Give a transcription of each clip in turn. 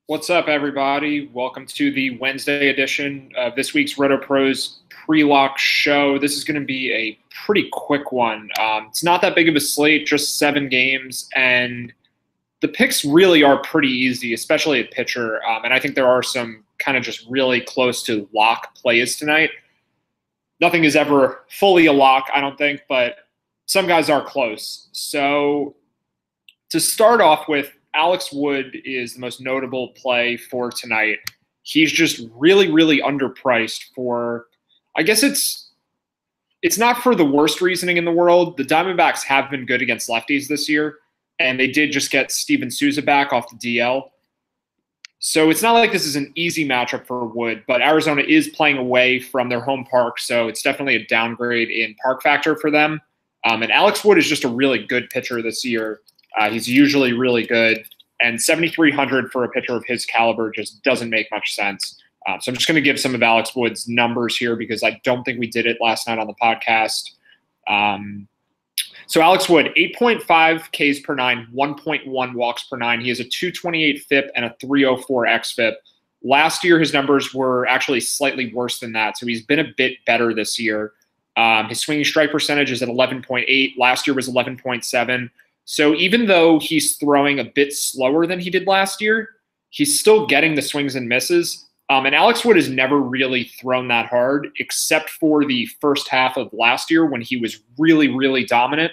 What's up, everybody? Welcome to the Wednesday edition of this week's RotoPros pre-lock show. This is going to be a pretty quick one. It's not that big of a slate, just 7 games, and the picks really are pretty easy, especially at pitcher. And I think there are some kind of just really close to lock plays tonight. Nothing is ever fully a lock, I don't think, but some guys are close. So to start off with, Alex Wood is the most notable play for tonight. He's just really, really underpriced for, I guess it's not for the worst reasoning in the world. The Diamondbacks have been good against lefties this year, and they did just get Steven Souza back off the DL. So it's not like this is an easy matchup for Wood, but Arizona is playing away from their home park, so it's definitely a downgrade in park factor for them. And Alex Wood is just a really good pitcher this year. He's usually really good, and 7,300 for a pitcher of his caliber just doesn't make much sense. So I'm just going to give some of Alex Wood's numbers here because I don't think we did it last night on the podcast. So Alex Wood, 8.5 Ks per 9, 1.1 walks per 9. He has a 228 FIP and a 304 xFIP. Last year, his numbers were actually slightly worse than that, so he's been a bit better this year. His swinging strike percentage is at 11.8. Last year was 11.7. So even though he's throwing a bit slower than he did last year, he's still getting the swings and misses. And Alex Wood has never really thrown that hard, except for the first half of last year when he was really, really dominant.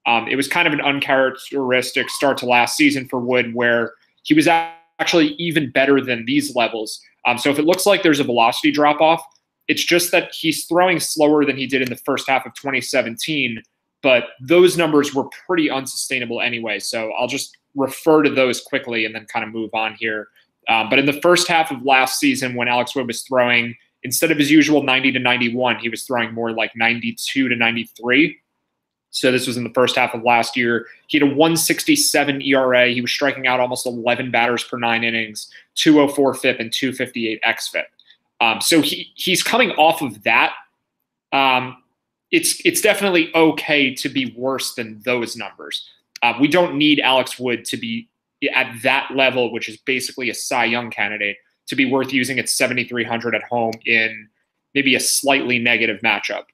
It was kind of an uncharacteristic start to last season for Wood, where he was actually even better than these levels. So if it looks like there's a velocity drop-off, it's just that he's throwing slower than he did in the first half of 2017, but those numbers were pretty unsustainable anyway. So I'll just refer to those quickly and then kind of move on here. But in the first half of last season, when Alex Wood was throwing, instead of his usual 90 to 91, he was throwing more like 92 to 93. So this was in the first half of last year. He had a 167 ERA. He was striking out almost 11 batters per 9 innings, 204 FIP and 258 xFIP. So he's coming off of that. It's definitely okay to be worse than those numbers. We don't need Alex Wood to be at that level, which is basically a Cy Young candidate, to be worth using at 7,300 at home in maybe a slightly negative matchup.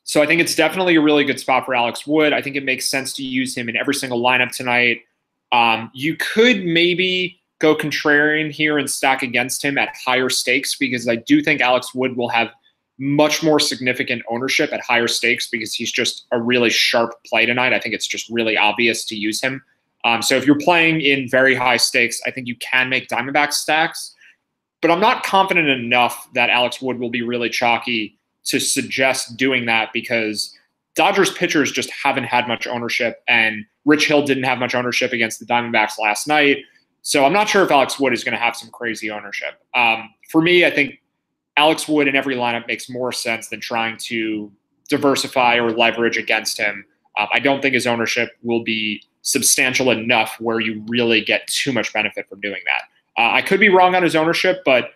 So I think it's definitely a really good spot for Alex Wood. I think it makes sense to use him in every single lineup tonight. You could maybe go contrarian here and stack against him at higher stakes, because I do think Alex Wood will have much more significant ownership at higher stakes because he's just a really sharp play tonight. I think it's just really obvious to use him. So if you're playing in very high stakes, I think you can make Diamondback stacks, but I'm not confident enough that Alex Wood will be really chalky to suggest doing that, because Dodgers pitchers just haven't had much ownership, and Rich Hill didn't have much ownership against the Diamondbacks last night. So I'm not sure if Alex Wood is going to have some crazy ownership. For me, I think Alex Wood in every lineup makes more sense than trying to diversify or leverage against him. I don't think his ownership will be substantial enough where you really get too much benefit from doing that. I could be wrong on his ownership, but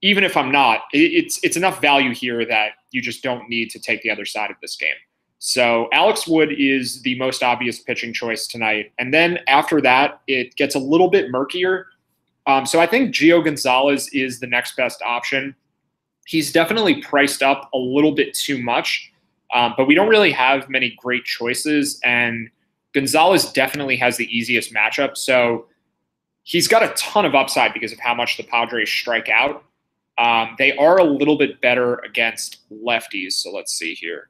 even if I'm not, it's enough value here that you just don't need to take the other side of this game. So Alex Wood is the most obvious pitching choice tonight. And then after that, it gets a little bit murkier. So I think Gio Gonzalez is the next best option. He's definitely priced up a little bit too much, but we don't really have many great choices, and Gonzalez definitely has the easiest matchup. So he's got a ton of upside because of how much the Padres strike out. They are a little bit better against lefties. So let's see here.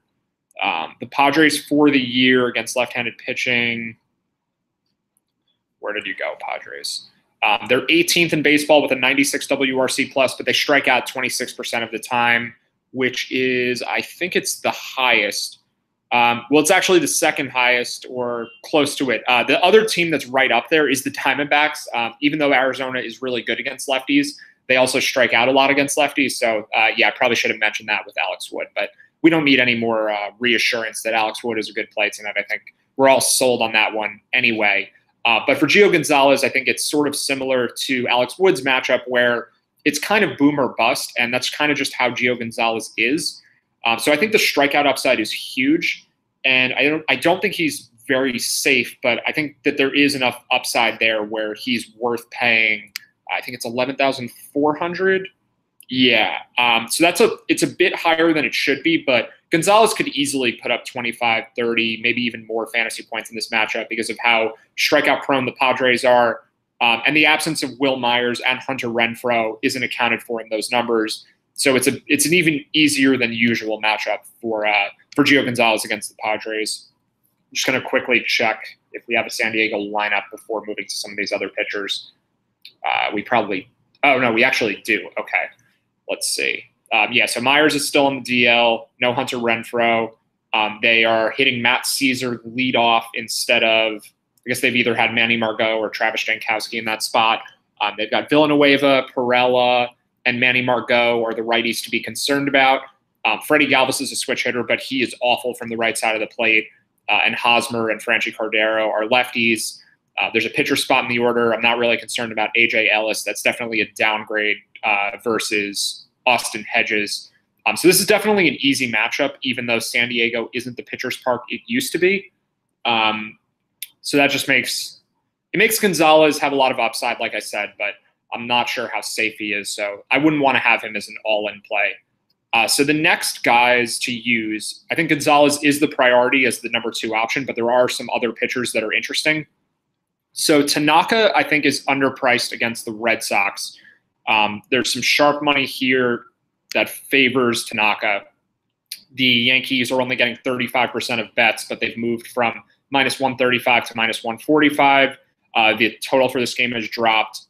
The Padres for the year against left-handed pitching. Where did you go, Padres? They're 18th in baseball with a 96 WRC+, but they strike out 26% of the time, which is, I think it's the highest. Well, it's actually the second highest or close to it. The other team that's right up there is the Diamondbacks. Even though Arizona is really good against lefties, they also strike out a lot against lefties. So, yeah, I probably should have mentioned that with Alex Wood. But we don't need any more reassurance that Alex Wood is a good play tonight. I think we're all sold on that one anyway. But for Gio Gonzalez, I think it's sort of similar to Alex Wood's matchup, where it's kind of boom or bust, and that's kind of just how Gio Gonzalez is. So I think the strikeout upside is huge, and I don't think he's very safe, but I think that there is enough upside there where he's worth paying. I think it's 11,400. Yeah. So it's a bit higher than it should be, but Gonzalez could easily put up 25, 30, maybe even more fantasy points in this matchup because of how strikeout prone the Padres are. And the absence of Will Myers and Hunter Renfroe isn't accounted for in those numbers. So it's an even easier than usual matchup for Gio Gonzalez against the Padres. I'm just going to quickly check if we have a San Diego lineup before moving to some of these other pitchers. We actually do. Okay. Let's see. So Myers is still in the DL. No Hunter Renfroe. They are hitting Matt Caesar leadoff instead of, I guess they've either had Manny Margot or Travis Jankowski in that spot. They've got Villanueva, Perella, and Manny Margot are the righties to be concerned about. Freddie Galvis is a switch hitter, but he is awful from the right side of the plate. And Hosmer and Franchi Cordero are lefties. There's a pitcher spot in the order. I'm not really concerned about A.J. Ellis. That's definitely a downgrade versus Austin Hedges. So this is definitely an easy matchup, even though San Diego isn't the pitcher's park it used to be. So that just makes Gonzalez have a lot of upside, like I said, but I'm not sure how safe he is. So I wouldn't want to have him as an all-in play. So the next guys to use, I think Gonzalez is the priority as the number 2 option, but there are some other pitchers that are interesting. So Tanaka, I think, is underpriced against the Red Sox. There's some sharp money here that favors Tanaka. The Yankees are only getting 35% of bets, but they've moved from minus 135 to minus 145. The total for this game has dropped.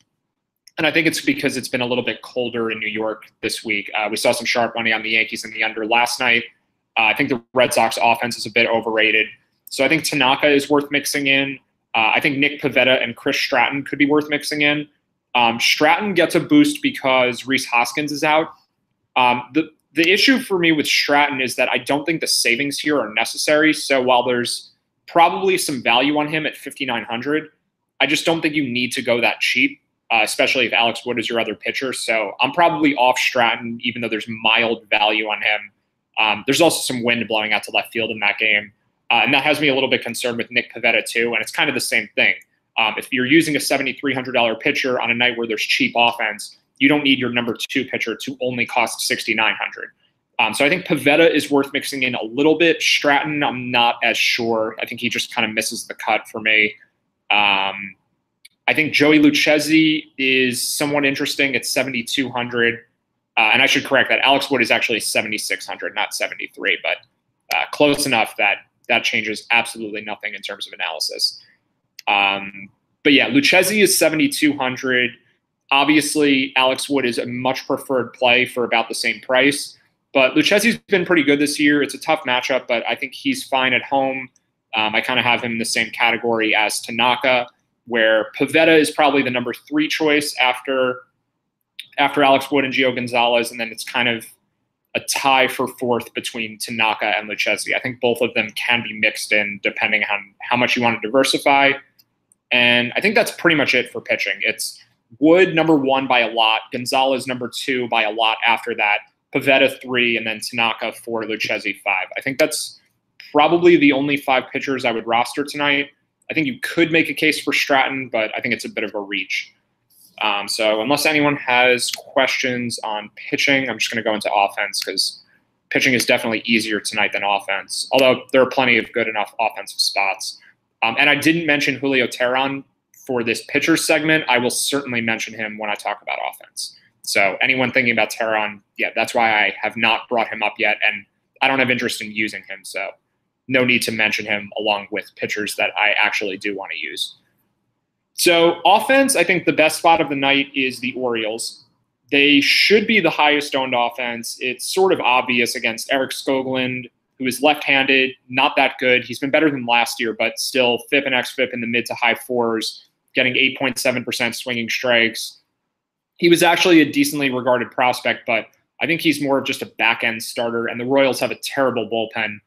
And I think it's because it's been a little bit colder in New York this week. We saw some sharp money on the Yankees in the under last night. I think the Red Sox offense is a bit overrated. So I think Tanaka is worth mixing in. I think Nick Pivetta and Chris Stratton could be worth mixing in. Stratton gets a boost because Rhys Hoskins is out. The issue for me with Stratton is that I don't think the savings here are necessary. So while there's probably some value on him at 5,900, I just don't think you need to go that cheap. Especially if Alex Wood is your other pitcher. So I'm probably off Stratton, even though there's mild value on him. There's also some wind blowing out to left field in that game. And that has me a little bit concerned with Nick Pivetta too. And it's kind of the same thing. If you're using a $7,300 pitcher on a night where there's cheap offense, you don't need your number 2 pitcher to only cost $6,900. So I think Pivetta is worth mixing in a little bit. Stratton, I'm not as sure. I think he just kind of misses the cut for me. I think Joey Lucchesi is somewhat interesting at 7,200. And I should correct that. Alex Wood is actually 7,600, not 73, but close enough that that changes absolutely nothing in terms of analysis. But yeah, Lucchesi is 7,200. Obviously, Alex Wood is a much preferred play for about the same price. But Lucchesi's been pretty good this year. It's a tough matchup, but I think he's fine at home. I kind of have him in the same category as Tanaka, where Pivetta is probably the number 3 choice after Alex Wood and Gio Gonzalez, and then it's kind of a tie for 4th between Tanaka and Lucchesi. I think both of them can be mixed in depending on how much you want to diversify. And I think that's pretty much it for pitching. It's Wood number 1 by a lot, Gonzalez number 2 by a lot after that, Pivetta 3, and then Tanaka 4, Lucchesi 5. I think that's probably the only 5 pitchers I would roster tonight. I think you could make a case for Stratton, but I think it's a bit of a reach. So unless anyone has questions on pitching, I'm just going to go into offense because pitching is definitely easier tonight than offense, although there are plenty of good enough offensive spots. And I didn't mention Julio Teheran for this pitcher segment. I will certainly mention him when I talk about offense. So anyone thinking about Teheran, yeah, that's why I have not brought him up yet, and I don't have interest in using him. So no need to mention him along with pitchers that I actually do want to use. So offense, I think the best spot of the night is the Orioles. They should be the highest owned offense. It's sort of obvious against Eric Skoglund, who is left-handed, not that good. He's been better than last year, but still FIP and XFIP in the mid to high 4s, getting 8.7% swinging strikes. He was actually a decently regarded prospect, but I think he's more of just a back-end starter, and the Royals have a terrible bullpen.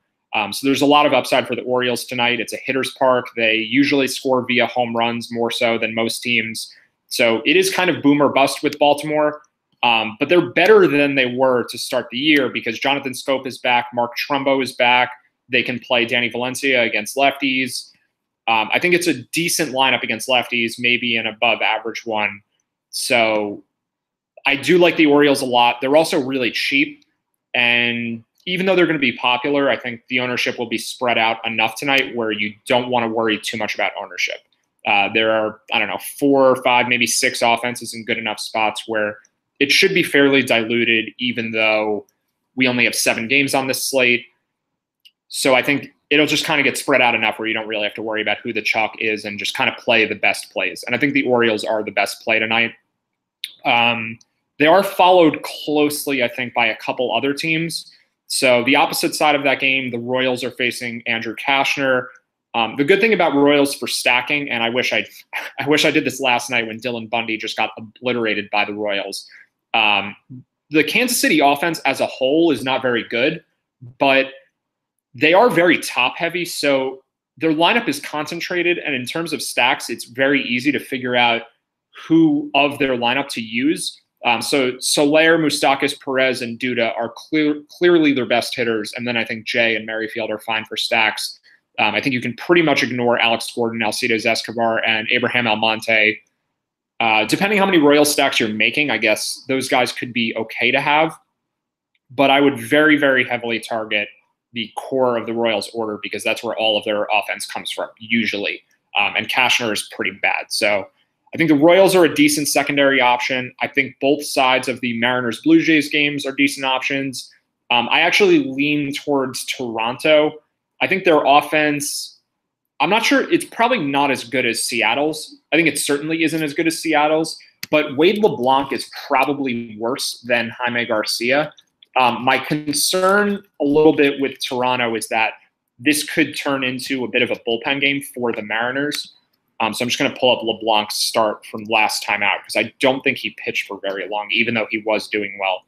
So there's a lot of upside for the Orioles tonight. It's a hitter's park. They usually score via home runs more so than most teams. So it is kind of boom or bust with Baltimore. But they're better than they were to start the year because Jonathan Scope is back. Mark Trumbo is back. They can play Danny Valencia against lefties. I think it's a decent lineup against lefties, maybe an above average one. So I do like the Orioles a lot. They're also really cheap. And even though they're going to be popular, I think the ownership will be spread out enough tonight where you don't want to worry too much about ownership. There are, 4 or 5, maybe 6 offenses in good enough spots where it should be fairly diluted, even though we only have 7 games on this slate. So I think it'll just kind of get spread out enough where you don't really have to worry about who the chalk is and just kind of play the best plays. And I think the Orioles are the best play tonight. They are followed closely, I think, by a couple other teams. So the opposite side of that game, the Royals are facing Andrew Cashner. The good thing about Royals for stacking, and I wish I did this last night when Dylan Bundy just got obliterated by the Royals. The Kansas City offense as a whole is not very good, but they are very top heavy. So their lineup is concentrated. And in terms of stacks, it's very easy to figure out who of their lineup to use. So Soler, Moustakas, Perez, and Duda are clearly their best hitters. And then I think Jay and Merrifield are fine for stacks. I think you can pretty much ignore Alex Gordon, Alcides Escobar, and Abraham Almonte. Depending how many Royal stacks you're making, I guess those guys could be okay to have. But I would very, very heavily target the core of the Royals order because that's where all of their offense comes from, usually. And Cashner is pretty bad. So I think the Royals are a decent secondary option. I think both sides of the Mariners-Blue Jays games are decent options. I actually lean towards Toronto. I think their offense, I'm not sure, it's probably not as good as Seattle's. I think it certainly isn't as good as Seattle's, but Wade LeBlanc is probably worse than Jaime Garcia. My concern a little bit with Toronto is that this could turn into a bit of a bullpen game for the Mariners. So I'm just going to pull up LeBlanc's start from last time out because I don't think he pitched for very long, even though he was doing well.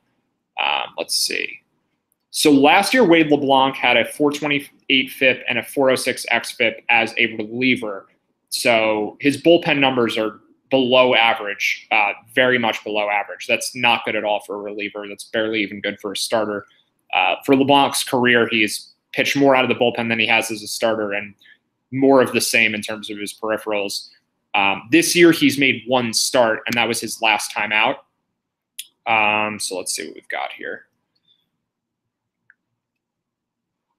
Let's see. So last year, Wade LeBlanc had a 428 FIP and a 406 xFIP as a reliever. So his bullpen numbers are below average, very much below average. That's not good at all for a reliever. That's barely even good for a starter. For LeBlanc's career, he's pitched more out of the bullpen than he has as a starter and more of the same in terms of his peripherals. This year, he's made 1 start, and that was his last time out. So let's see what we've got here.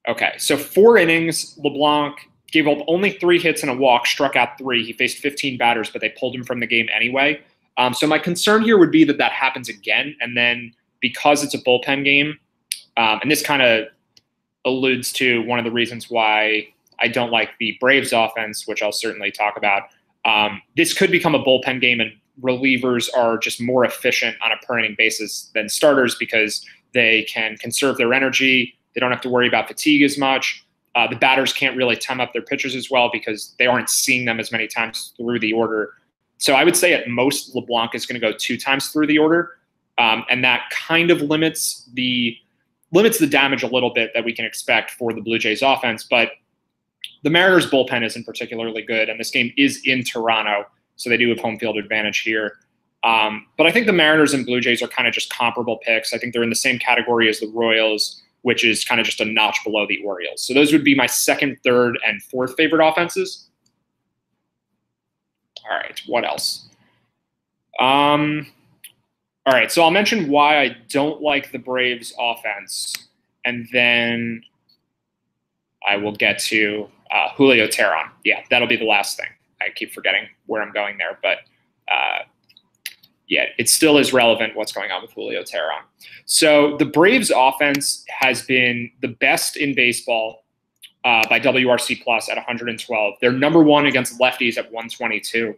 Okay, so 4 innings, LeBlanc gave up only 3 hits and a walk, struck out 3. He faced 15 batters, but they pulled him from the game anyway. So my concern here would be that that happens again, and then because it's a bullpen game, and this kind of alludes to one of the reasons why I don't like the Braves offense, which I'll certainly talk about. This could become a bullpen game, and relievers are just more efficient on a per inning basis than starters because they can conserve their energy. They don't have to worry about fatigue as much. The batters can't really time up their pitchers as well because they aren't seeing them as many times through the order. So I would say at most LeBlanc is going to go 2 times through the order. And that kind of limits the damage a little bit that we can expect for the Blue Jays offense. But the Mariners bullpen isn't particularly good, and this game is in Toronto, so they do have home field advantage here. But I think the Mariners and Blue Jays are kind of just comparable picks. I think they're in the same category as the Royals, which is kind of just a notch below the Orioles. So those would be my 2nd, 3rd, and 4th favorite offenses. All right, what else? All right, so I'll mention why I don't like the Braves offense, and then I will get to Julio Teheran. Yeah, that'll be the last thing. I keep forgetting where I'm going there, but yeah, it still is relevant what's going on with Julio Teheran. So the Braves offense has been the best in baseball by WRC Plus at 112. They're number 1 against lefties at 122.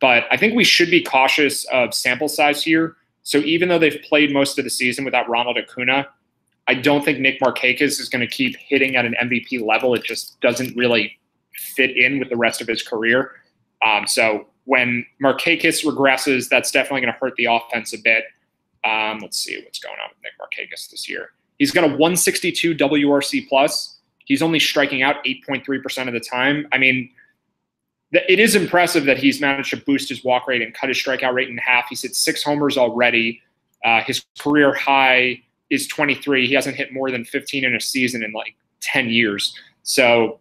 But I think we should be cautious of sample size here. So even though they've played most of the season without Ronald Acuna, I don't think Nick Markakis is going to keep hitting at an MVP level. It just doesn't really fit in with the rest of his career. So when Markakis regresses, that's definitely going to hurt the offense a bit. Let's see what's going on with Nick Markakis this year. He's got a 162 WRC plus. He's only striking out 8.3% of the time. I mean, it is impressive that he's managed to boost his walk rate and cut his strikeout rate in half. He's hit 6 homers already. His career high is 23. He hasn't hit more than 15 in a season in like 10 years. So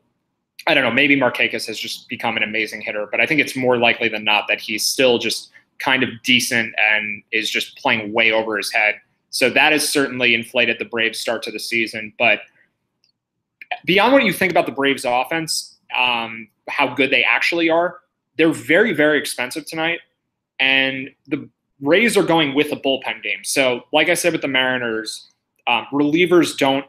I don't know, maybe Markakis has just become an amazing hitter, but I think it's more likely than not that he's still just kind of decent and is just playing way over his head. So that has certainly inflated the Braves' start to the season. But beyond what you think about the Braves' offense, how good they actually are, they're very, very expensive tonight. And the Rays are going with a bullpen game. So like I said with the Mariners, relievers don't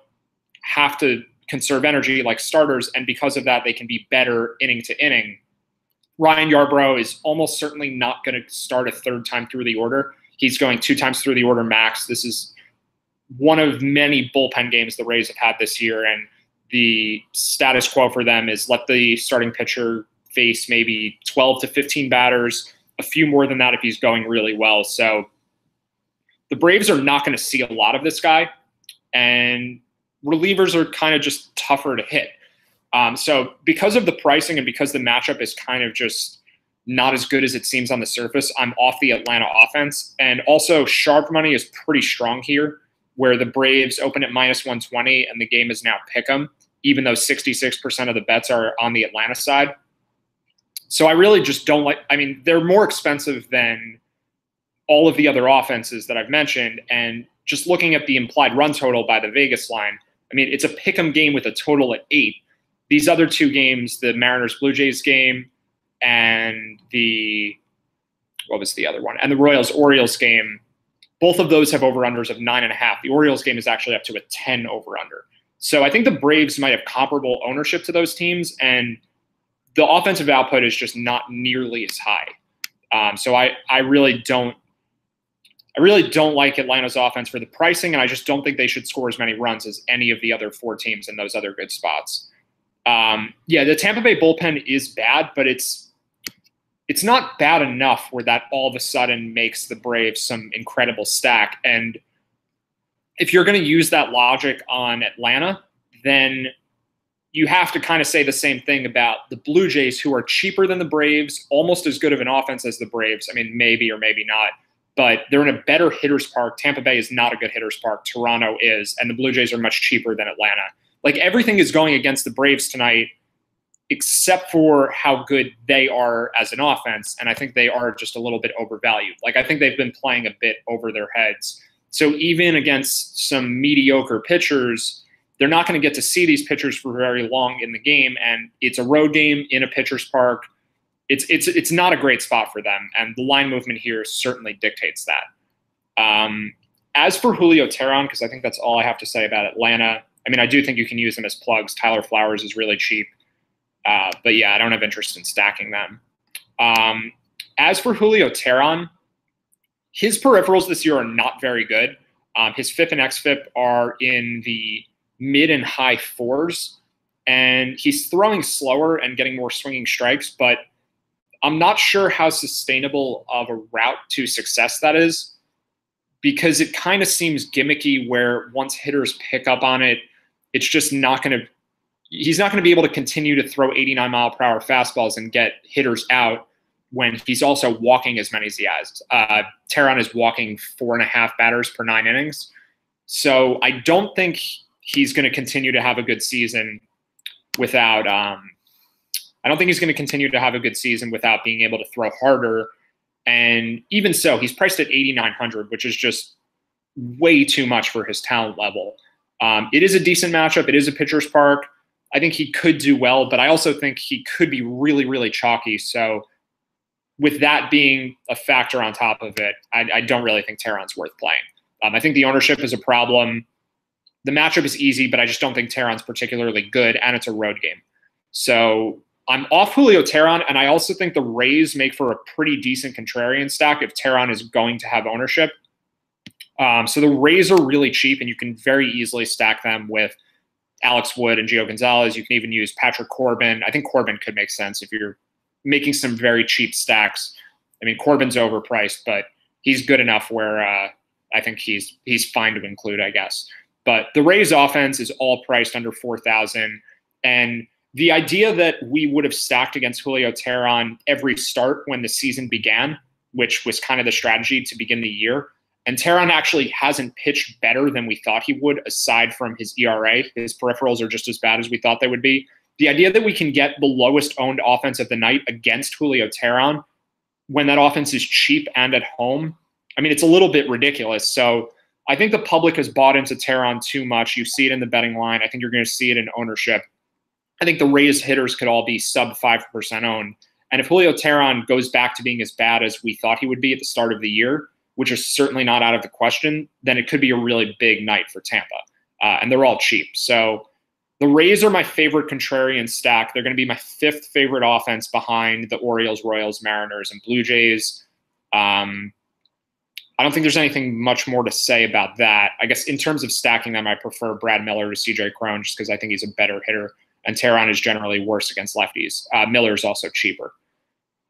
have to conserve energy like starters, and because of that, they can be better inning to inning. Ryan Yarbrough is almost certainly not going to start a third time through the order. He's going 2 times through the order max. This is one of many bullpen games the Rays have had this year, and the status quo for them is let the starting pitcher face maybe 12 to 15 batters, a few more than that if he's going really well. So the Braves are not going to see a lot of this guy, and relievers are kind of just tougher to hit. So because of the pricing and because the matchup is kind of just not as good as it seems on the surface, I'm off the Atlanta offense. And also sharp money is pretty strong here, where the Braves open at -120 and the game is now pick 'em, even though 66% of the bets are on the Atlanta side. So I really just don't like, I mean, they're more expensive than all of the other offenses that I've mentioned. And just looking at the implied run total by the Vegas line, I mean, it's a pick 'em game with a total at 8. These other 2 games, the Mariners-Blue Jays game and what was the other one? And the Royals-Orioles game, both of those have over-unders of 9.5. The Orioles game is actually up to a 10 over-under. So I think the Braves might have comparable ownership to those teams, and the offensive output is just not nearly as high. So I really don't like Atlanta's offense for the pricing, and I just don't think they should score as many runs as any of the other 4 teams in those other good spots. The Tampa Bay bullpen is bad, but it's not bad enough where that all of a sudden makes the Braves some incredible stack. And if you're going to use that logic on Atlanta, then you have to kind of say the same thing about the Blue Jays, who are cheaper than the Braves, almost as good of an offense as the Braves. I mean, maybe or maybe not, but they're in a better hitter's park. Tampa Bay is not a good hitter's park. Toronto is, and the Blue Jays are much cheaper than Atlanta. Like, everything is going against the Braves tonight, except for how good they are as an offense. And I think they are just a little bit overvalued. Like, I think they've been playing a bit over their heads. So even against some mediocre pitchers, they're not going to get to see these pitchers for very long in the game. And it's a road game in a pitcher's park. It's not a great spot for them. And the line movement here certainly dictates that. As for Julio Teheran, because I think that's all I have to say about Atlanta, I mean, I do think you can use them as plugs. Tyler Flowers is really cheap. But yeah, I don't have interest in stacking them. As for Julio Teheran, his peripherals this year are not very good. His FIP and XFIP are in the mid and high 4s, and he's throwing slower and getting more swinging strikes, but I'm not sure how sustainable of a route to success that is, because it kind of seems gimmicky where once hitters pick up on it, it's just not going to – he's not going to be able to continue to throw 89-mile-per-hour fastballs and get hitters out when he's also walking as many as he has. Teheran is walking 4.5 batters per 9 innings. So I don't think he's going to continue to have a good season without I don't think he's going to continue to have a good season without being able to throw harder. And even so, he's priced at 8,900, which is just way too much for his talent level. It is a decent matchup. It is a pitcher's park. I think he could do well, but I also think he could be really, really chalky. So with that being a factor on top of it, I don't really think Teheran's worth playing. I think the ownership is a problem. The matchup is easy, but I just don't think Teheran's particularly good, and it's a road game. So I'm off Julio Teheran, and I also think the Rays make for a pretty decent contrarian stack if Teheran is going to have ownership. So the Rays are really cheap, and you can very easily stack them with Alex Wood and Gio Gonzalez. You can even use Patrick Corbin. I think Corbin could make sense if you're making some very cheap stacks. I mean, Corbin's overpriced, but he's good enough where I think he's fine to include, I guess. But the Rays offense is all priced under 4,000, and the idea that we would have stacked against Julio Teheran every start when the season began, which was kind of the strategy to begin the year, and Teheran actually hasn't pitched better than we thought he would, aside from his ERA. His peripherals are just as bad as we thought they would be. the idea that we can get the lowest owned offense of the night against Julio Teheran when that offense is cheap and at home, I mean, it's a little bit ridiculous. So I think the public has bought into Teheran too much. You see it in the betting line. I think you're going to see it in ownership. I think the Rays hitters could all be sub 5% owned. And if Julio Teheran goes back to being as bad as we thought he would be at the start of the year, which is certainly not out of the question, then it could be a really big night for Tampa. And they're all cheap. So the Rays are my favorite contrarian stack. They're going to be my 5th favorite offense behind the Orioles, Royals, Mariners, and Blue Jays. I don't think there's anything much more to say about that. I guess in terms of stacking them, I prefer Brad Miller to CJ Cron just because I think he's a better hitter, and Teheran is generally worse against lefties. Miller is also cheaper.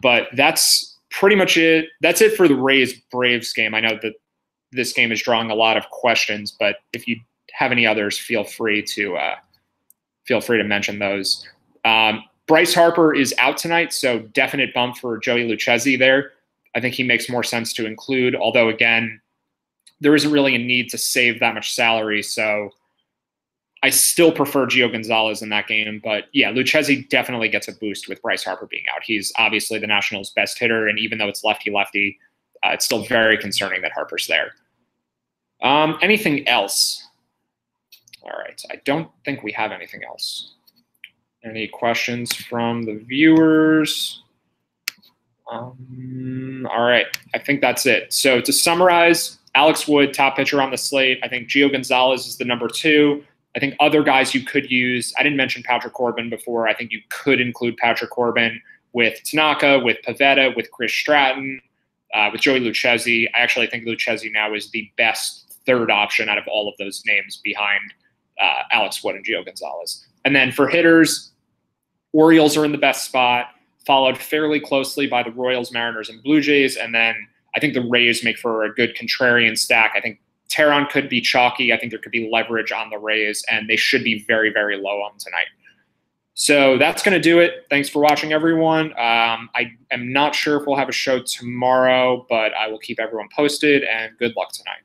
But that's pretty much it. That's it for the Rays-Braves game. I know that this game is drawing a lot of questions, but if you have any others, feel free to mention those. Bryce Harper is out tonight, so definite bump for Joey Lucchesi there. I think he makes more sense to include, although, again, there isn't really a need to save that much salary. So I still prefer Gio Gonzalez in that game. But, yeah, Lucchesi definitely gets a boost with Bryce Harper being out. He's obviously the Nationals' best hitter, and even though it's lefty-lefty, it's still very concerning that Harper's there. Anything else? All right. I don't think we have anything else. Any questions from the viewers? All right. I think that's it. So to summarize, Alex Wood, top pitcher on the slate. I think Gio Gonzalez is the number 2. I think other guys you could use, I didn't mention Patrick Corbin before. I think you could include Patrick Corbin with Tanaka, with Pivetta, with Chris Stratton, with Joey Lucchesi. I actually think Lucchesi now is the best 3rd option out of all of those names behind Alex Wood and Gio Gonzalez. And then for hitters, Orioles are in the best spot, followed fairly closely by the Royals, Mariners, and Blue Jays. And then I think the Rays make for a good contrarian stack. I think Teheran could be chalky. I think there could be leverage on the Rays, and they should be very, very low on tonight. So that's going to do it. Thanks for watching, everyone. I am not sure if we'll have a show tomorrow, but I will keep everyone posted, and good luck tonight.